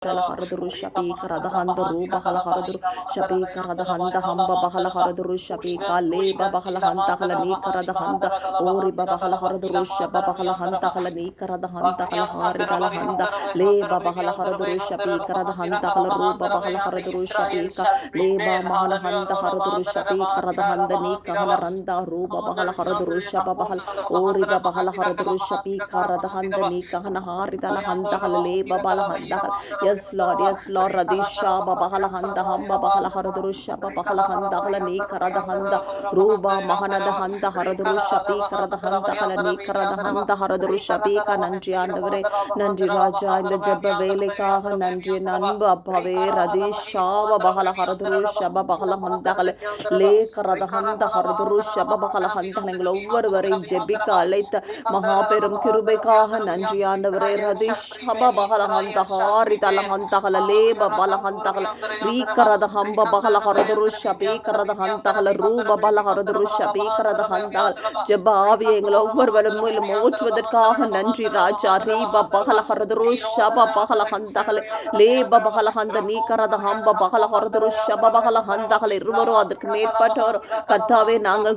Haraduru Shapi Karadahanda Ruba Halaharaduru Shapi Karadahanda Hamba Bahalaharaduru Shapi Kale Babahalahanta Halani Karadahanda Ori Babahalaharaduru Shaba Bahalahanta Halani Karadahanta Halahari Dalahanda Le Babahalaharaduru Shapi Karadahanta Halaruba Bahalaharaduru Shapi Ka Leba Mahalahanda Haraduru Shapi Karadahanda Nika Halaranda Ruba Bahalaharaduru Shaba Bahal Ori Babahalaharaduru Shapi Karadahanda Nika Hanahari Dalahanda Halale Babalahanda. Yes, Lord, Radisha, Babahalahanda, Hamba, Bahalaharadurusha, Babahalahanda, Halani, Karadahanda, Ruba, Mahanada Handa, Haradurushapi, Karadahanda, Halani, Karadahanda, Haradurushapi, Nandri and Nandri Raja, and the Jabba Velika, Nandri Nanba, Bave, Radisha, Bahalaharadurusha, Babahalahanda, Le Karadahanda, Haradurusha, Babahalahanda, and over Jebika, late Mahaperum Kirubeka, Nandri and Radisha, Babahalahanda, Harita. Hantakala leba balahantakala rikarada hamba bahala haraduru shapi karada hantakala ruba bala haraduru shapi karada hantakala jabavi englo overwhelmul moch with the kaha nandri raja riba bahala haraduru shaba bahala hantakala leba bahala handani karada hamba bahala haraduru shaba bahala hantakala irvaru adukku மேற்பட்டவர் கர்த்தாவே நாங்கள்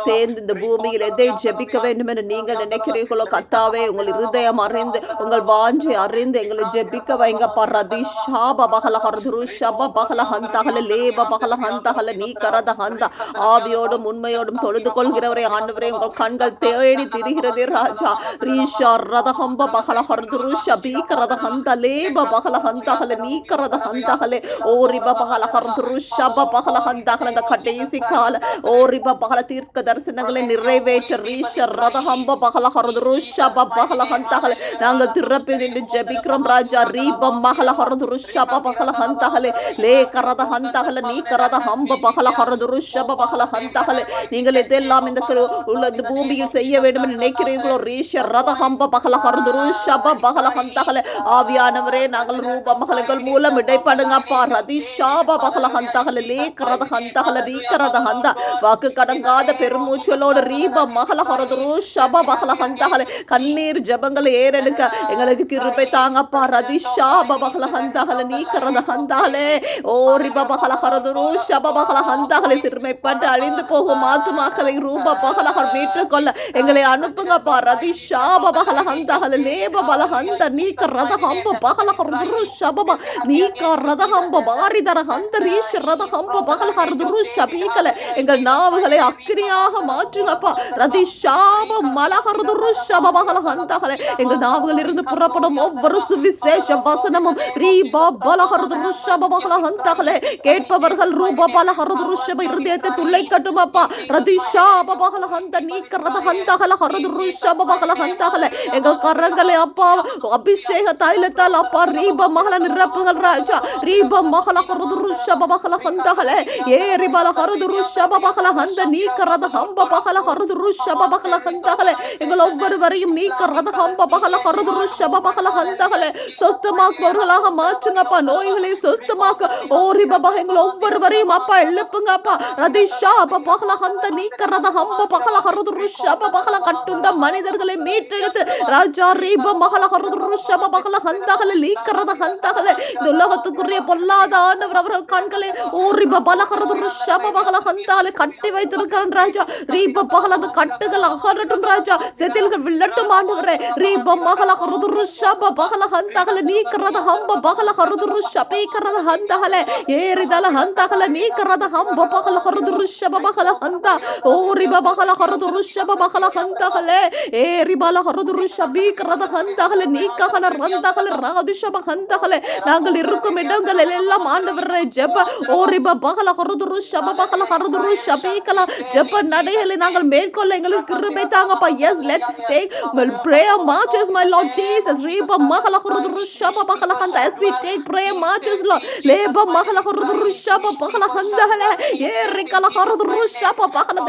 சேர்ந்து இந்த பூமியில் எதை ஜெபிக்க வேண்டும் என்று நீங்கள் நினைக்கிறீர்களோ கர்த்தாவே உங்கள் இருதயம் அறிந்து உங்கள் வாஞ்சை அறிந்து எங்களை ஜெபிக்க வைங்க Paradisha Babahala Harduru Shaba Bahala Hantahale Leba Bahala Hantahale Ni Karada Hanta Aviodum Unmayodum Toludu Kolgire Andavre Kangal Theodi Tirihire Raja Risha Radahamba Bahala Harduru Shabi Karada Hanta Leba Bahala Hantahale Ni Karada Hantahale Oriba Bahala Harduru Shaba Bahala Hantahale the Katesi Kala Oriba Bahala Tirka Darsanagale Nirevate Risha Radahamba Bahala Harduru Shaba Bahala Hantahale Nanga Tirapin in the Jebikram Raja Riba Mahala Haradurusha Bahala Hantahale, Le Karada Hantahale, Ni Karada Hamba Bahala Haradurusha Bahala Hantahale, Ningale Delam in the boom, you say, Vedaman Nekiri, Risha, Rada Hamba Bahala Haradurusha Bahala Hantahale, Aviana Nagal Ruba Mahalagal Mula, Mede Padangapa, Radisha Bahala Hantahale, Le Karada Hantahale, Ni Karada Handa, Vakakadanga, the Permuchulo, Riba, Mahala Haradurusha Bahala Hantahale, Kanir, Jabangale, Eredika, Engalakirupetanga, Paradisha. Babahala Hantahale, Ni Karada Hantahale, O Riba Bahala Haraduru, Shabahala Hantahale, Sirme Padal in the Pohomatu Makali, Ruba Bahala Harmita Kola, Engale Anupanga Paradi, Shabahala Hantahale, Leba Balahanta, Ni Karada Hampa, Bahala Haraduru, Shababa, Ni Karada Hampa, Bari Darahanta, Rish, Rada Hampa, Bahala Haraduru, Shabikale, Engal Navale, Akria, Hamachapa, Radi Shaba, Malaharaduru, Shabahala Hantahale, Engal Naval in the Purapadam of Varusuvisesha. Riba Balaharadurusha Bahala Hantahale, Kate Pavarhal Ruba Balaharadurusha by Rudeta to Lake Katumapa, Radisha Bahala Hanta, Nika Radahantala Haradurusha Bahala Hantahale, Egal Karangale Apa, Abisheha Taileta Lapa, Riba Mahalan Rapangal Raja, Riba Mahala Haradurusha Bahala Hantahale, Ye Ribala Haradurusha Bahala Hanta, Nika Radahamba Bahala Haradurusha Bahala Hantahale, Egal over very Nika Radahamba Bahala Haradurusha Bahala Hantahale, Sostamak Borhala Machangapa, Noihili Sostamak, Ori Baba Hanglo, Vervari Mapa, Lepangapa, Radisha, Bahala Hanta, Nika Radahamba, Bahala Harudurusha, Bahala Katunda, Mani Dergale, Meted, Raja Riba, Mahala Harudurusha, Bahala Hantahale, Lika Radahantahale, the Lahatukuria Polada, and Raval Kankale, Ori Babala Harudurusha, Bahala Hantale, Kativaitan Raja, Riba Bahala, the Katakala, Haratun Raja, Setil Villatumandre, Riba Mahala Harudurusha, Bahala Hantahale, Nika Radahamba, Bahala Harudurusha, Pekara Hantahale, Eridala Hantahale, Nika Radahamba, Bahala Harudurusha, Bahala Hanta, Ori Bahala Harudurusha, Bahala Hantahale, Eribala Harudurusha, Bikara Hantahale, Nika Hanarantahale, Radisha Hantahale, Nangalirukum, Dangalella, Mandavre, Jeba, Oriba Bahala Harudurusha, Bahala Harudurusha, Pekala, Japa Nadehele, Nangal Medko, Langal Kurubetanga. Yes, let's take prayer marches, my Lord Jesus. Reba Mahala Harudurusha, Bahala Hanta, as we take prayer marches, Lord. Leba Mahala Harudurusha, Bahala Hantahale, Erikala Harudurusha, Bahala,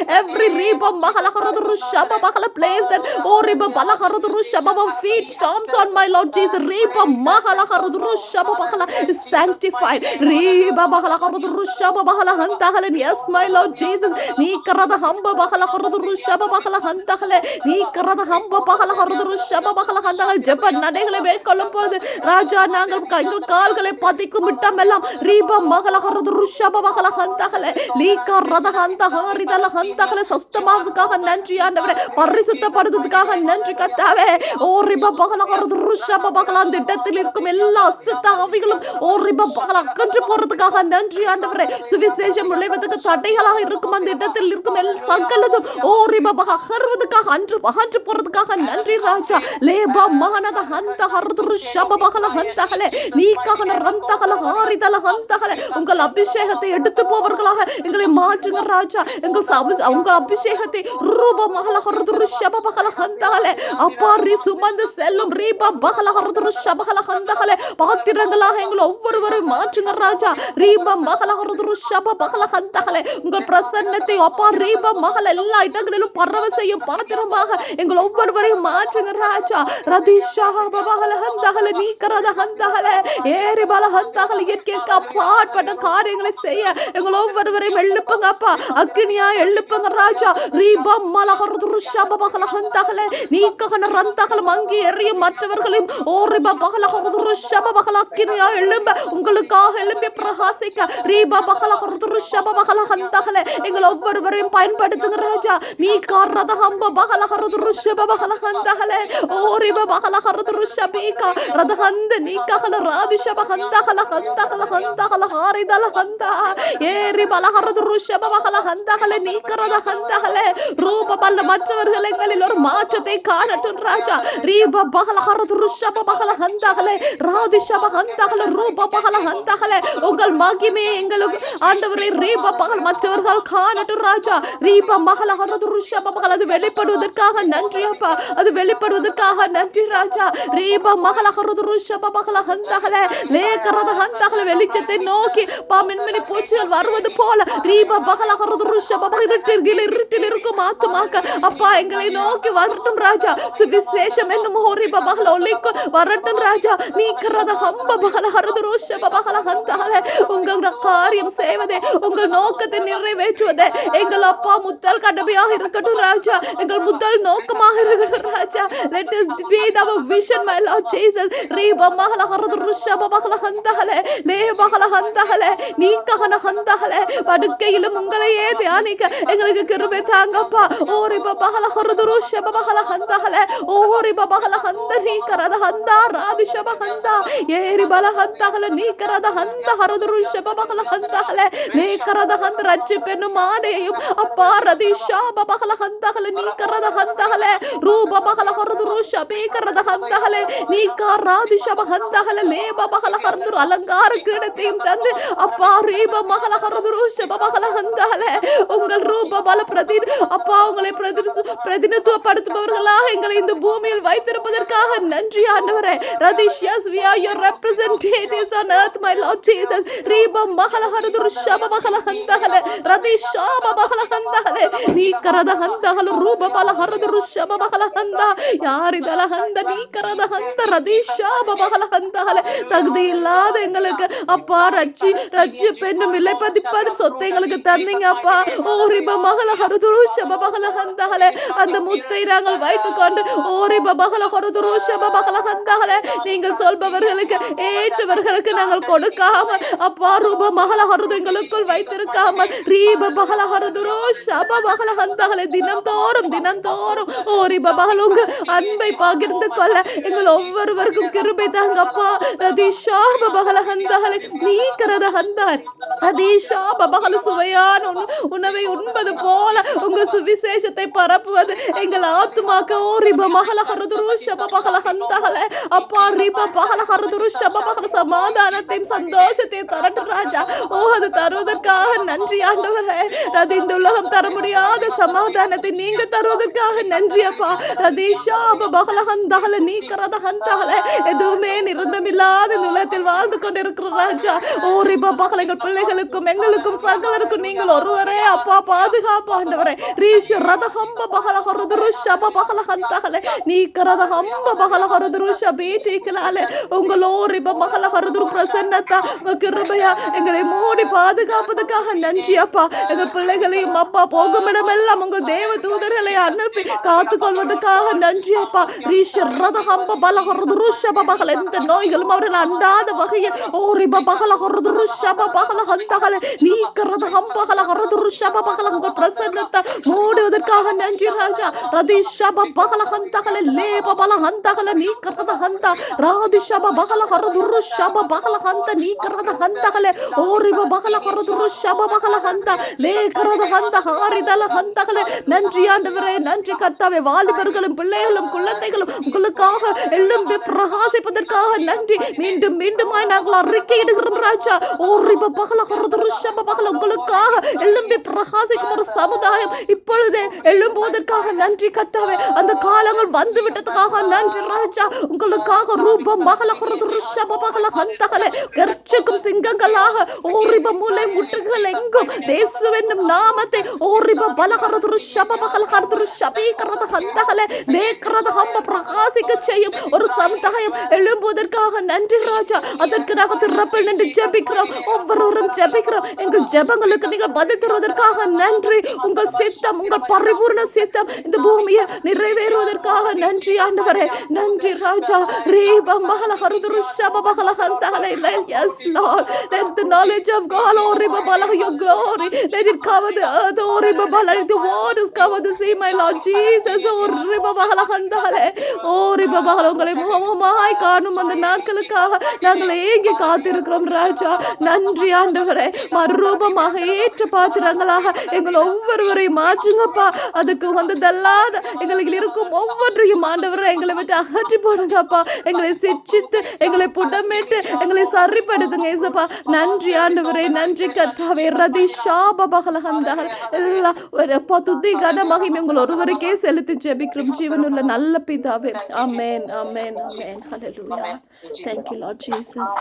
every Reba Mahala Harudurusha, Bahala place that, oh Reba Bala Harudurusha, Baba feet stomps on my Lord Jesus. Reba Mahala Harudurusha, Bahala is sanctified. Reba Bahala Harudurusha, Bahala Hantahale, yes, my Lord Jesus. Ni Karada Hamba Bahala Harudurusha, Bahala Hantahale, Ni Karada Hamba Bahala Harudurusha, Bahala Hantahale, Japan Nadele, Columpo, ராஜா நாங்கள் எங்கள் கால்களை பதிக்கும் விட்டமெல்லாம் ரீபா மகள ருஷப மகள ஹந்தகலே Liga ரத ஹந்த ஹாரிதல ஹந்தகலே சொஸ்தமாவதுக்காக நன்றி ஆண்டவரே, பரிசுத்தப்படுத்துவதற்காக நன்றி கர்த்தாவே. ஓ ரிபா மகள ருஷப மகள அந்த இடத்தில் இருக்கும் எல்லா அசுத்த ஆவிகளும் ஓ ரிபா மகள அகன்று போறதுக்காக நன்றி ஆண்டவரே. சுவிசேஷம் நுழைவதற்கு தடைகளாக இருக்கும் அந்த இடத்தில் இருக்கும் சகலதும் ஓ ரிபா மக அகர்வதற்காக அகன்று போறதுக்காக நன்றி ராஜா. லேபா மகனத ஹந்த ஹர்து ருஷப மகள ஹந்தகலே நீக்காக ரந்தகல ஹாரிதல ஹந்தகலே உங்கள் அபிஷேகத்தை எடுத்து போவர்களாக எங்களை மாற்றுங்க ராஜா. உங்கள் அபிஷேகத்தை ரூப மகள ஹர்து ருஷப மகள ஹந்தகலே அப்பா சுமந்து செல்லும் ரீபா மகள ஹர்து ருஷப மகள ஹந்தகலே பாத்திரங்களாக எங்களை ஒவ்வொருவரும் மாற்றுங்க ராஜா. ரீபா மகள ஹர்து ருஷப மகள ஹந்தகலே உங்கள் பிரசன்னத்தை அப்பா ரீபா மகள எல்லா இடங்களிலும் பரவ செய்யும் பாத்திரமாக எங்களை ஒவ்வொருவரையும் மாற்றுங்க ராஜா. ரதிஷா மகள ஹந்தகலே நீக்கரத ஹந்தகலே ஏறி பல ஹந்தகலே இயற்கைக்கு அப்பாற்பட்ட காரியங்களை செய்ய எங்களை ஒவ்வொருவரையும் எழுப்புங்க அப்பா, அக்னியா எழுப்புங்க ராஜா. ரீபா மலஹர்து ருஷப மகள ஹந்தகலே நீக்ககன ரந்தகல மங்கி எறியும் மற்றவர்களையும் ஓ ரிபா மகளஹர்து ருஷப மகள அக்னியா எழும்ப உங்களுக்காக எழும்பி பிரகாசிக்க ரீபா மகளஹர்து ருஷப மகள ஹந்தகலே எங்களை ஒவ்வொருவரையும் பயன்படுத்துங்க ராஜா. நீக்கரத ஹம்ப மகளஹர்து ருஷப மகள ஹந்தகலே ஓ ரிபா மகளஹர்து ருஷபீகா ரத ஹந்த நீக்ககன ராதிஷப ஹந்தகல ஹந்தகல ஹந்தகல ஹாரிதல ஹந்த ஏறி மலஹர்து ருஷப மகள ஹந்தகலே நீக்கரத ஹந்தகலே ரூப பல்ல மற்றவர்கள் எங்களில் ஒரு மாற்றத்தை காணட்டும் ராஜா. ரீப மகளஹர்து ருஷப மகள ஹந்தகலே ராதிஷப ஹந்தகல ரூப மகள ஹந்தகலே உங்கள் மகிமை எங்களுக்கு ஆண்டவரே ரீப மகள் மற்றவர்கள் காணட்டும் ராஜா. ரீப மகளஹர்து ருஷப மகள் அது வெளிப்படுவதற்காக நன்றி அப்பா, அது வெளிப்படுவதற்காக நன்றி ராஜா. ரீப மகளஹர்து ருஷப மகள ஹந்தகலே லேகரத ஹந்தகலே வெளிச்சத்தை நோக்கி மின்மினி பூச்சிகள் வருவது போல ரீபா மகளஹர்து ருஷப இருட்டில் இருக்கும் ஆத்துமாக்க அப்பா எங்களை நோக்கி வரட்டும் ராஜா. சுவிசேஷம் என்னும் ஹோரிபா மகள ஒலிக்கு வரட்டும் ராஜா. நீக்கரத ஹம்ப மகளஹர்து ருஷப மகள ஹந்தகலே உங்கள் காரியம் செய்வதே உங்கள் நோக்கத்தை நிறைவேற்றுவதே எங்கள் அப்பா முதல் கடமையாக இருக்கட்டும் ராஜா. எங்கள் முதல் நோக்கமாக இருக்கட்டும் ராஜா. Let us be our vision my Lord Jesus. ரீபா மகளஹர்து ருஷப மகள ஹந்தகலே லே மகள ஹந்தகலே நீக்ககன ஹந்தகலே படுக்கையிலும் உங்களையே தியானிக்க எங்களுக்கு கிருபை தாங்கப்பா. ஓரிபா மகள ஹர்து ருஷப மகள ஹந்தகலே ஓரிபா மகள ஹந்த நீக்கரத ஹந்த ராதிஷப ஹந்த ஏரி பல ஹந்தகலே நீக்கரத ஹந்த ஹர்து ருஷப மகள ஹந்தகலே நீக்கரத ஹந்த ரட்சிப்பென்னு மாடையும் அப்பா ரதிஷப மகள ஹந்தகலே நீக்கரத ஹந்தகலே ரூப மகள ஹர்து ருஷபீகரத ஹந்தகலே நீக்கா ராதிஷப ஹந்தகலே லேப மகள ஹர்து அலங்கார கிரீடத்தையும் தந்து அப்பா ரீப மகள ஹர்து ருஷப மகள ஹந்தகலே உங்கள் ரூப பல அப்பா உங்களை பிரதிநிதித்துவப்படுத்துபவர்களாக எங்களை இந்த பூமியில் வைத்திருப்பதற்காக நன்றி ஆண்டவரே. ரதிஷியஸ் we are your representatives on earth my Lord Jesus. ரீப மகள ஹர்து ருஷப மகள ஹந்தகலே ரதிஷாப மகள ஹந்தகலே நீக்கரத ஹந்தகல ரூப பல ஹர்து ருஷப மகள ஹந்த யாரிதல ஹந்த நீக்கரத ஹந்த ரதிஷாப மகள ஹந்தகலே தகுதி இல்லாத எங்களுக்கு அப்பா ரட்சி பெண்ணும் இல்லை பதிப்பது சொத்தை எங்களுக்கு தந்தீங்க அப்பா. ஓரிப மகள ஹர்து ருஷப மகள ஹந்தகலே அந்த முத்தை நாங்கள் வைத்துக்கொண்டு ஓரிப மகள ஹர்து ருஷப மகள ஹந்தகலே நீங்கள் சொல்பவர்களுக்கு ஏற்றவர்களுக்கு நாங்கள் கொடுக்காம அப்பா ரூப மகள ஹர்து எங்களுக்குள் வைத்திருக்காமல் ரீப மகள ஹர்து ருஷப மகள ஹந்தகலே தினந்தோறும் ஓரிப மகள் உங்க அன்பை பகிர்ந்து கொள்ள எங்கள் ஒவ்வொருவருக்கும் கிருபை தாங்கப்பா. ரதிஷாப மகள ஹந்தகலே நீக்கரத ஹந்தகலே ரதிஷாப மகள சுவையான உணவை உண்பது போல உங்க சுவிசேஷத்தை பரப்புவது எங்கள் ஆத்துமாக்க ஓரிப மகள ஹர்து ருஷப மகள ஹந்தகலே அப்பா ரீப மகள ஹர்து ருஷப மகள சமாதானத்தையும் சந்தோஷத்தையும் தரட்டும் ராஜா. ஓ அது தருவதற்காக நன்றி ஆண்டவரே. அது இந்த உலகம் தர முடியாத சமாதானத்தை நீங்க தருவதற்காக நன்றி அப்பா. ரதிஷாப மகள ஹந்தகலே நீக்கரத ஹந்தகலே எதுவுமே நிரந்தமில்லாத இந்த உலகத்தில் வாழ்ந்து கொண்டிருக்கிற ராஜா. ஓரிப மகள எங்கள் பிள்ளைகளுக்கும் எங்களுக்கும் சகலருக்கும் நீங்கள் ஒருவரே அப்பா பாதுகாப்பு ஆண்டவரே. ரீஷ ரத ஹம்ப மகள ஹர்து ருஷப மகள ஹந்தகலே நீக்கரத ஹம்ப மகள ஹர்து ருஷபீட்டிகலாலே உங்கள் ஓரிப மகள ஹர்து பிரசன்னத்தா உங்கள் கிருபையா எங்களை மூடி பாதுகாப்பதற்காக நன்றி அப்பா. எங்கள் பிள்ளைகளையும் அப்பா போகும் இடமெல்லாம் உங்கள் தேவ தூதர்களை அனுப்பி காத்துக்கொள்வதற்காக நன்றி அப்பா. ரீஷ ரத ஹம்ப பல ஹர்து ருஷப ஷபபகல இந்த நோய்களும் அவர்கள் அண்டாத வகையில் ஓரி பபகல ஹரதுரு ஷபபகல ஹந்தகல நீக்கரத ஹம்பகல ஹரதுரு ஷபபகல உங்கள் பிரசன்னத்தை மூடுவதற்காக நன்றி ராஜா. ரதி ஷபபகல ஹந்தகல லேபபல ஹந்தகல நீக்கரத ஹந்த ராதி ஷபபகல ஹரதுரு ஷபபகல ஹந்த நீக்கரத ஹந்தகல ஓரி பபகல ஹரதுரு ஷபபகல ஹந்த லேகரத ஹந்த ஹாரிதல ஹந்தகல. நன்றி ஆண்டவரே, நன்றி கர்த்தாவே. வாலிபர்களும் பிள்ளைகளும் குழந்தைகளும் உங்களுக்காக எழும்பி பிரகாசிப்பதற்காக நன்றி. மீண்டும் மீண்டுமாய் நாங்கள் அறிக்கையிடுகிறோம் ராஜா. ஓரி பபகல ஹரதுரு ஷபபகல உங்களுக்காக எழும்பி பிரகாசிக்கும் ஒரு சமுதாயம் இப்பொழுதே எழும்புவதற்காக நன்றி கர்த்தாவே. அந்த காலங்கள் வந்து விட்டதுக்காக நன்றி ராஜா. உங்களுக்காக ரூபம் மகள ஹரதுரு ஷபபகல ஹந்தகல கர்ச்சக்கும் சிங்கங்களாக ஓரிப மூலை முட்டுகள் எங்கும் இயேசுவின் நாமத்தை ஓரிப பலகரதுரு ஷபபகல ஹரதுரு ஷபீகரத ஹந்தகல லேகரத ஹம்ப பிரகாசிக்க செய்யும் ஒரு சமுதாயம் எழும்புவதற்காக நன்றி ராஜா. அதற்கு நாங்கள் திறப்பில் நின்று ஜெபிக்கிறோம். ஒவ்வொருவரும் ஜெபிக்கிறோம். எங்கள் ஜெபங்களுக்கு நீங்கள் பதில் தருவதற்காக நன்றி. உங்கள் சித்தம், உங்கள் பரிபூர்ண சித்தம் இந்த பூமியை நிறைவேறுவதற்காக நன்றி ஆண்டவரே. நன்றி ராஜா. ரீப மகள ஹரதுரு ஷபபகல ஹந்தகல. Yes Lord, that's the knowledge of God. Oh ribabala, your glory, let it cover the earth. Oh ribabala, let the waters cover the sea, my Lord Jesus. Oh ribabala handale, oh ribabala உங்களை முகமுகமாய் காணும் அந்த நாட்களுக்காக நாங்கள் ஏங்கி காத்திருக்கிறோம் ராஜா. நன்றி ஆண்டவரே. மறுரூபமாக ஏற்ற பாத்திரங்களாக எங்கள் ஒவ்வொருவரையும் மாற்றுங்கப்பா. அதுக்கு வந்ததல்லாத எங்களுக்கு இருக்கும் ஒவ்வொன்றையும் ஆண்டவரை எங்களை விட்டு அகற்றி போடுங்கப்பா. எங்களை சிச்சித்து எங்களை புடமிட்டு எங்களை சரிப்படுத்துங்க ஏசப்பா. நன்றி ஆண்டவரே, நன்றி கர்த்தாவே. ரதி ஷாபபகலஹந்தஹல் எல்லா துதி கன மகிமை உங்கள் ஒருவருக்கே செலுத்தி ஜெபிக்கிறோம் ஜீவனுள்ள நல்ல பிதாவே. ஆமென், ஆமென், ஆமென். ஹல்லேலூயா. Thank you Lord Jesus.